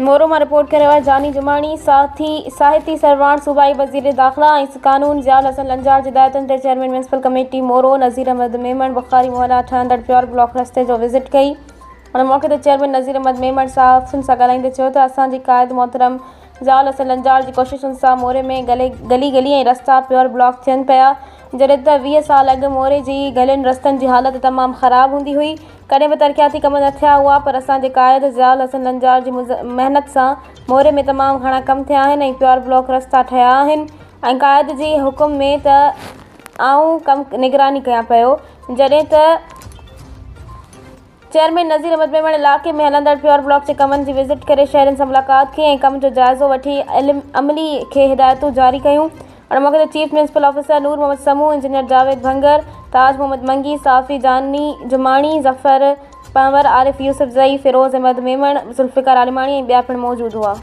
मोरो में रिपोर्ट करे हुआ जानी जुमानी साहिती सरवाण सूबाई वज़ीर दाख़िला ऐं कानून ज़ियाउल हसन लंजार जी हिदायतुनि ते चेयरमैन म्यूनिसिपल कमेटी मोरो नज़ीर अहमद मेमण बुखारी मोहल्ला ठहंदड़ प्योर ब्लॉक रस्ते जो विज़िट कई। उन मौके ते चेयरमैन नज़ीर अहमद मेमण सहाफ़ियुनि सां ॻाल्हाईंदे चयो त असांजी क़ाइद मोहतरम ज़ियाउल हसन लंजार जी कोशिशुनि सां मोरे में गली गली ऐं रस्ता प्योर ब्लॉक थियनि पिया, जॾहिं त 20 साल अॻु मोरे जी गलियुनि रस्तनि जी हालत तमामु ख़राबु हूंदी हुई। कॾहिं बि तरक़ियाती कम न थिया हुआ, पर असांजे क़ाइद ज़ियाउल हसन लंजार जी महिनत सां मोरे में तमामु घणा कम थिया आहिनि ऐं प्योर ब्लॉक रस्ता ठहिया आहिनि। ऐं क़ाइद जी हुकुम में त आऊं कम निगरानी कयां पियो, जॾहिं त चेयरमैन नज़ीर अहमद मेमण इलाइक़े में हलंदड़ प्योर ब्लॉक जे कमनि जी विज़िट करे शहरनि सां मुलाक़ात कई ऐं कम जो जाइज़ो वठी अमली खे हिदायतूं जारी कयूं। उन मौके ते चीफ म्यूनिसिपल ऑफिसर नूर मोहम्मद समूह, इंजीनियर जावेद भंगर, ताज मोहम्मद मंगी, साफ़ी जानी जुमानी, ज़फ़र पंवर, आरिफ यूसुफ ज़ई, फिरोज़ अहमद मेमण, ज़ुल्फ़िकार आलिमाणी ऐं ॿिया पिणु मौजूदु हुआ।